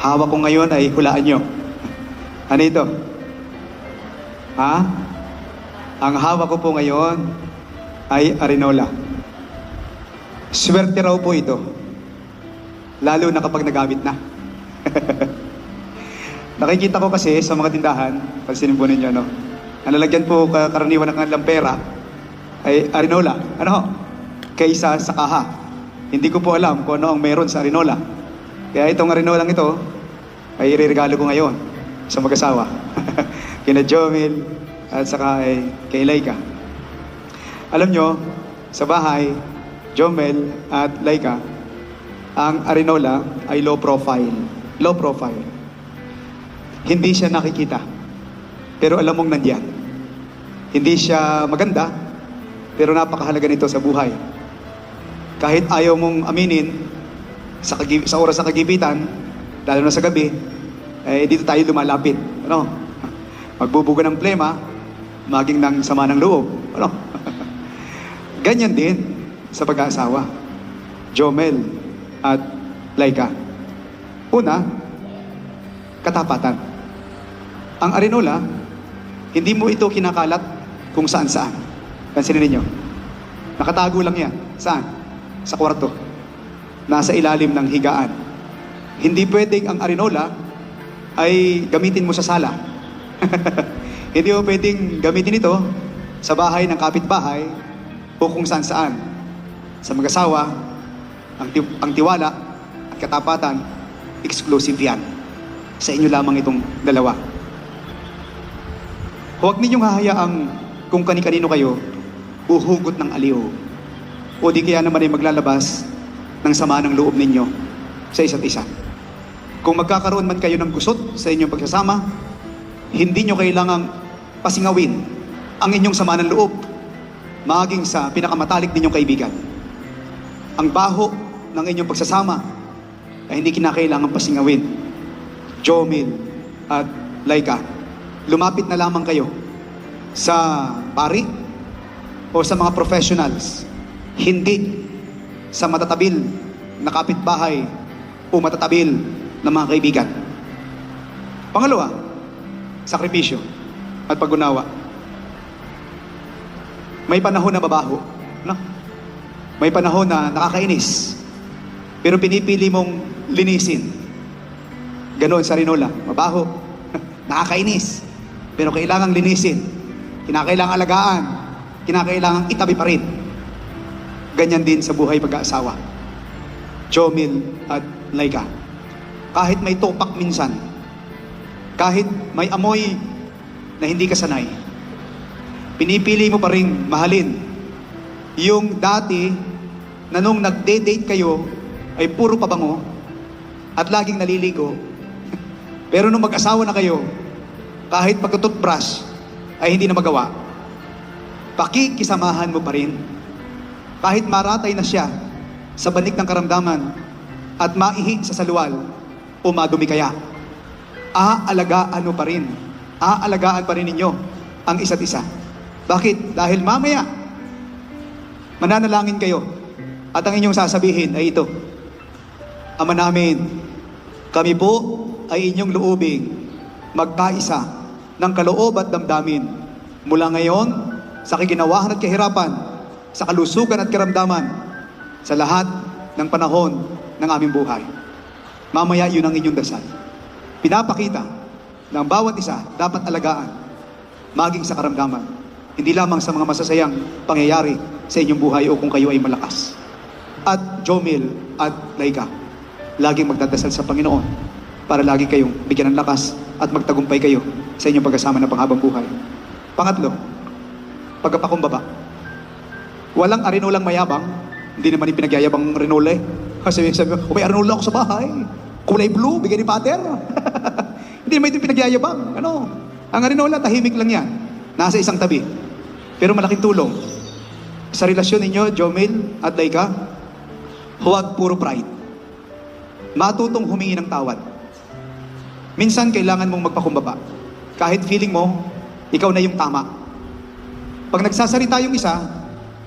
Hawak ko ngayon ay hulaan nyo. Ano ito? Ha? Ang hawak ko po ngayon ay Arinola. Swerte raw po ito. Lalo na kapag nagamit na. Nakikita ko kasi sa mga tindahan, pansinin po ninyo, no? Ang lalagyan po karaniwan ng kanilang pera ay Arinola. Ano ho? Kaysa sa kaha. Hindi ko po alam kung ano ang meron sa Arinola. Kaya itong Arinolang ito ay iririgalo ko ngayon sa mag-asawa. Kina Jomel at saka kay Laika. Alam nyo, sa bahay, Jomel at Laika, ang Arinola ay low profile. Low profile. Hindi siya nakikita. Pero alam mong nandiyan. Hindi siya maganda, pero napakahalaga nito sa buhay. Kahit ayaw mong aminin, sa oras ng kagipitan, lalo na sa gabi, dito tayo lumalapit. Ano? Magbubuga ng plema, maging ng sama ng loob. Ano? Ganyan din sa pag-aasawa. Jomel at Laika. Una, katapatan. Ang Arinola, hindi mo ito kinakalat kung saan-saan. Pansinin ninyo. Nakatago lang yan. Saan? Sa kwarto. Nasa ilalim ng higaan. Hindi pwedeng ang Arinola ay gamitin mo sa sala. Hindi mo pwedeng gamitin ito sa bahay ng kapitbahay o kung saan-saan. Sa mag-asawa, ang tiwala at katapatan, exclusive yan. Sa inyo lamang itong dalawa. Huwag ninyong hahayaang kung kani-kanino kayo uhugot ng aliw. O di kaya naman ay maglalabas ng sama ng loob ninyo sa isa't isa. Kung magkakaroon man kayo ng gusot sa inyong pagsasama, hindi nyo kailangang pasingawin ang inyong sama ng loob, maging sa pinakamatalik ninyong kaibigan. Ang baho ng inyong pagsasama ay hindi kinakailangang pasingawin. Jomel at Laika, lumapit na lamang kayo sa pari o sa mga professionals, hindi sa matatabil na kapitbahay o matatabil na mga kaibigan. Pangalawa, sakripisyo at pag-unawa. May panahon na mabaho, no? May panahon na nakakainis, pero pinipili mong linisin. Ganoon sa Arinola, mabaho, nakakainis, pero kailangang linisin, kinakailangang alagaan, kinakailangang itabi pa rin. Ganyan din sa buhay pag-aasawa. Jomel at Laika. Kahit may topak minsan, kahit may amoy na hindi ka sanay, pinipili mo pa rin mahalin yung dati na nung nagde-date kayo ay puro pabango at laging naliligo. Pero nung mag-asawa na kayo, kahit pagtututbrush ay hindi na magawa, pakikisamahan mo pa rin. Kahit maratay na siya sa banik ng karamdaman at maihi sa saluwal o madumi kaya, aalagaan mo pa rin. Aalagaan pa rin ninyo ang isa't isa. Bakit? Dahil mamaya, mananalangin kayo at ang inyong sasabihin ay ito: Ama namin, kami po ay inyong loobing magkaisa ng kaloob at damdamin mula ngayon sa kaginawahan at kahirapan, sa kalusugan at karamdaman, sa lahat ng panahon ng aming buhay. Mamaya yun ang inyong dasal. Pinapakita ng bawat isa dapat alagaan, maging sa karamdaman, hindi lamang sa mga masasayang pangyayari sa inyong buhay o kung kayo ay malakas. At Jomel at Laika, laging magdadasal sa Panginoon para lagi kayong bigyan ng lakas at magtagumpay kayo sa inyong pagkasama ng panghabang buhay. Pangatlo, pagpapakumbaba. Walang Arinolang mayabang, hindi naman yung pinagyayabang Arinola eh. Kasi sabi ko, may Arinola ako sa bahay, kulay blue, bigyan ni Pater. Hindi naman yung pinagyayabang. Ano? Ang Arinola, tahimik lang yan. Nasa isang tabi. Pero malaking tulong. Sa relasyon ninyo, Jomel at Laika, huwag puro pride. Matutong humingi ng tawad. Minsan, kailangan mong magpakumbaba. Kahit feeling mo, ikaw na yung tama. Pag nagsasalita yung isa,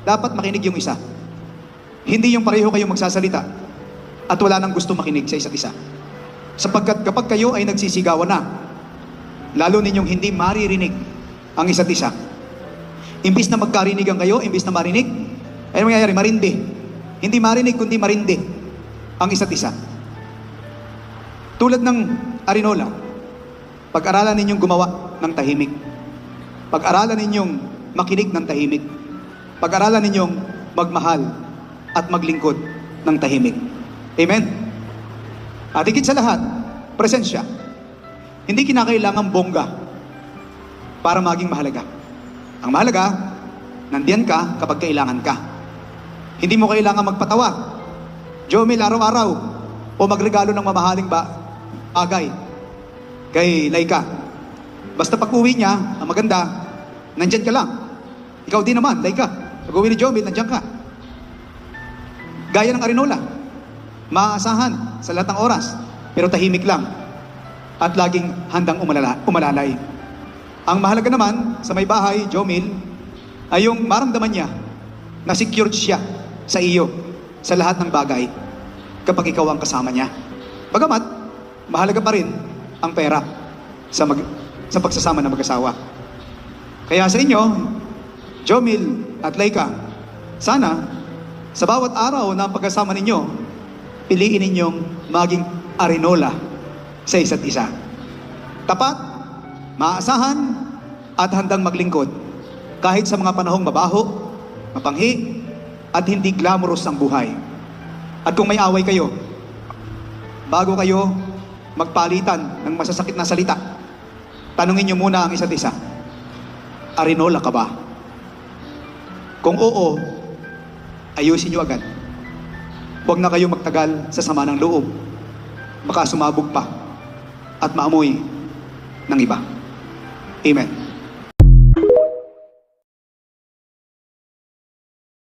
dapat makinig yung isa. Hindi yung pareho kayong magsasalita at wala nang gusto makinig sa isa't isa. Sapagkat kapag kayo ay nagsisigawan na, lalo ninyong hindi maririnig ang isa't isa. Imbis na magkarinigan kayo, imbis na marinig, ay mangyayari, marindi. Hindi marinig, kundi marindi ang isa't isa. Tulad ng Arinola, pag-aralan ninyong gumawa ng tahimik. Pag-aralan ninyong makinig ng tahimik. Pag-aralan ninyong magmahal at maglingkod ng tahimik. Amen? At higit sa lahat, presensya. Hindi kinakailangang bongga para maging mahalaga. Ang mahalaga, nandiyan ka kapag kailangan ka. Hindi mo kailangan magpatawag, Jomel, araw-araw, o magregalo ng mamahaling bagay kay Laika. Basta pag-uwi niya, ang maganda, nandyan ka lang. Ikaw din naman, Laika. Pag-uwi ni Jomel, nandyan ka. Gaya ng Arinola, maaasahan sa lahat ng oras, pero tahimik lang at laging handang umalalay. Ang mahalaga naman sa may bahay, Jomil, ay yung maramdaman niya na secured siya sa iyo sa lahat ng bagay kapag ikaw ang kasama niya. Bagamat, mahalaga pa rin ang pera sa pagsasama ng mag-asawa. Kaya sa inyo, Jomil at Laika, sana sa bawat araw na pagkasama ninyo, piliin ninyong maging Arinola sa isa't isa. Tapat, maaasahan, at handang maglingkod kahit sa mga panahong mabaho, mapanghi, at hindi glamorous ang buhay. At kung may away kayo, bago kayo magpalitan ng masasakit na salita, tanungin nyo muna ang isa't isa, Arinola ka ba? Kung oo, ayusin nyo agad. Huwag na kayo magtagal sa sama ng loob. Baka sumabog pa at maamoy ng iba. Amen.